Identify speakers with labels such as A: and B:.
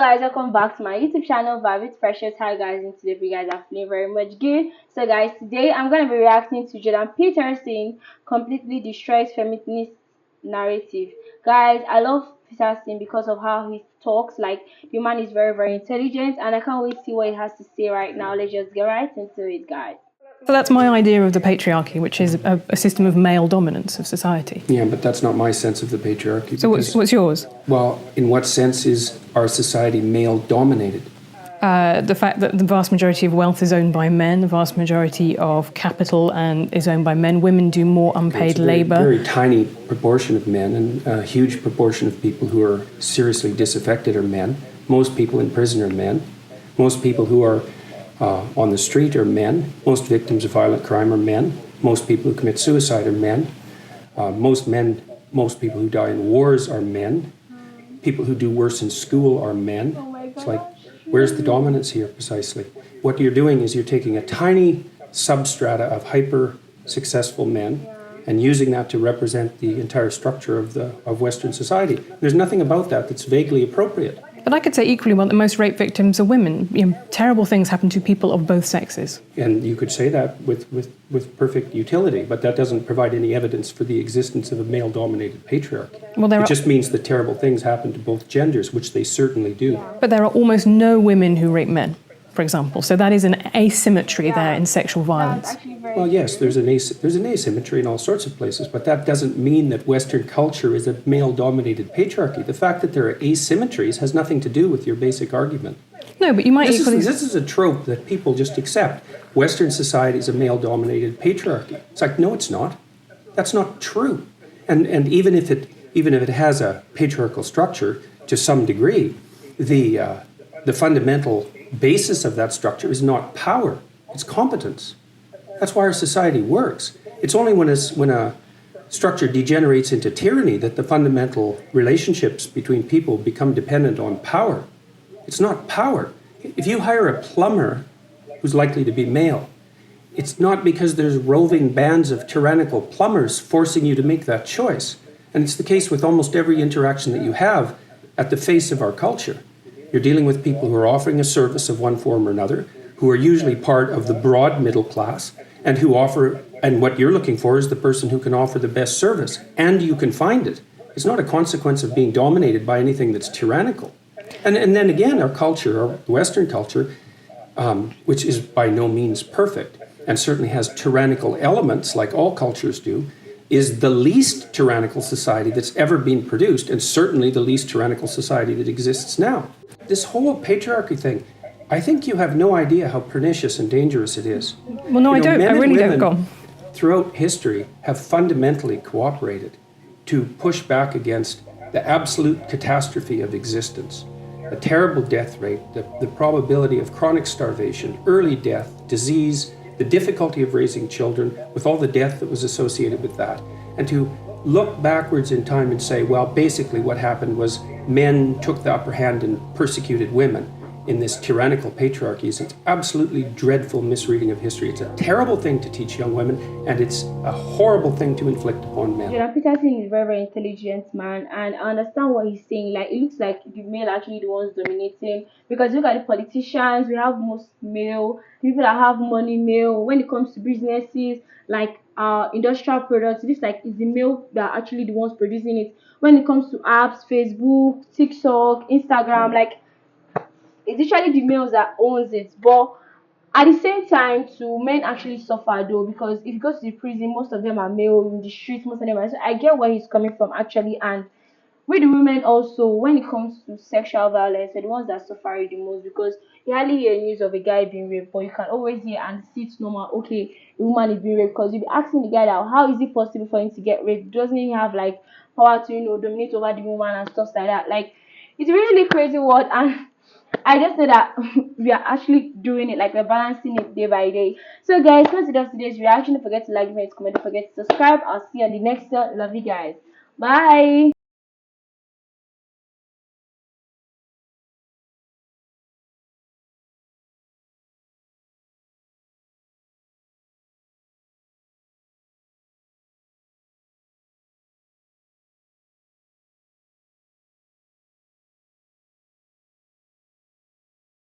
A: guys, welcome back to my YouTube channel, Vavit Precious. Hi guys, and today you guys are feeling very much good. So guys, today I'm going to be reacting to Jordan Peterson completely destroys feminist narrative. Guys, I love Peterson because of how he talks. Like, the man is very, very intelligent, and I can't wait to see what he has to say right now. Let's just get right into it, guys.
B: So that's my idea of the patriarchy, which is a system of male dominance of society.
C: Yeah, but that's not my sense of the patriarchy.
B: So what's yours?
C: Well, in what sense is our society male-dominated?
B: The fact that the vast majority of wealth is owned by men, the vast majority of capital is owned by men. Women do more unpaid labour.
C: Very tiny proportion of men, and a huge proportion of people who are seriously disaffected are men. Most people in prison are men. Most people who are on the street are men. Most victims of violent crime are men. Most people who commit suicide are men. Most people who die in wars are men. People who do worse in school are men. It's like, where's the dominance here precisely? What you're doing is you're taking a tiny substrata of hyper-successful men and using that to represent the entire structure of Western society. There's nothing about that that's vaguely appropriate.
B: But I could say equally well that most rape victims are women. Terrible things happen to people of both sexes.
C: And you could say that with perfect utility, but that doesn't provide any evidence for the existence of a male-dominated patriarchy.
B: Well,
C: it just means that terrible things happen to both genders, which they certainly do.
B: But there are almost no women who rape men, for example. So that is an asymmetry there in sexual violence.
C: Well, yes, there's an asymmetry in all sorts of places, but that doesn't mean that Western culture is a male-dominated patriarchy. The fact that there are asymmetries has nothing to do with your basic argument.
B: No, but you might equally...
C: This is a trope that people just accept. Western society is a male-dominated patriarchy. It's like, no, it's not. That's not true. And even if it has a patriarchal structure to some degree, the fundamental basis of that structure is not power, it's competence. That's why our society works. It's only when a structure degenerates into tyranny that the fundamental relationships between people become dependent on power. It's not power. If you hire a plumber who's likely to be male, it's not because there's roving bands of tyrannical plumbers forcing you to make that choice. And it's the case with almost every interaction that you have at the face of our culture. You're dealing with people who are offering a service of one form or another, who are usually part of the broad middle class, and what you're looking for is the person who can offer the best service, and you can find it. It's not a consequence of being dominated by anything that's tyrannical. And then again, our culture, our Western culture, which is by no means perfect, and certainly has tyrannical elements like all cultures do, is the least tyrannical society that's ever been produced, and certainly the least tyrannical society that exists now. This whole patriarchy thing, I think you have no idea how pernicious and dangerous it is.
B: Well, no, I don't. I really don't. Go on.
C: Throughout history have fundamentally cooperated to push back against the absolute catastrophe of existence. A terrible death rate, the probability of chronic starvation, early death, disease, the difficulty of raising children, with all the death that was associated with that. And to look backwards in time and say, well, basically what happened was men took the upper hand and persecuted women in this tyrannical patriarchy is an absolutely dreadful misreading of history. It's a terrible thing to teach young women, and it's a horrible thing to inflict upon men.
A: Jordan Peterson is a very, very intelligent man, and I understand what he's saying. Like, it looks like the male are actually the ones dominating, because look at the politicians, we have most male, people that have money male. When it comes to businesses, like industrial products, it looks like it's the male that are actually the ones producing it. When it comes to apps, Facebook, TikTok, Instagram, like, it's literally the males that owns it. But at the same time, too, men actually suffer though, because if you go to the prison, most of them are male. In the streets, most of them are. So I get where he's coming from actually. And with the women also, when it comes to sexual violence, they're the ones that suffer it the most, because you hardly hear news of a guy being raped, but you can always hear and see it's normal. Okay, a woman is being raped, because you'll be asking the guy that how is it possible for him to get raped? Doesn't he have like power to dominate over the woman and stuff like that? Like, it's really crazy word. And I just know that we are actually doing it, like we're balancing it day by day. So guys, once it does today's reaction, don't forget to like, comment, don't forget to subscribe. I'll see you on the next one. Love you guys. Bye.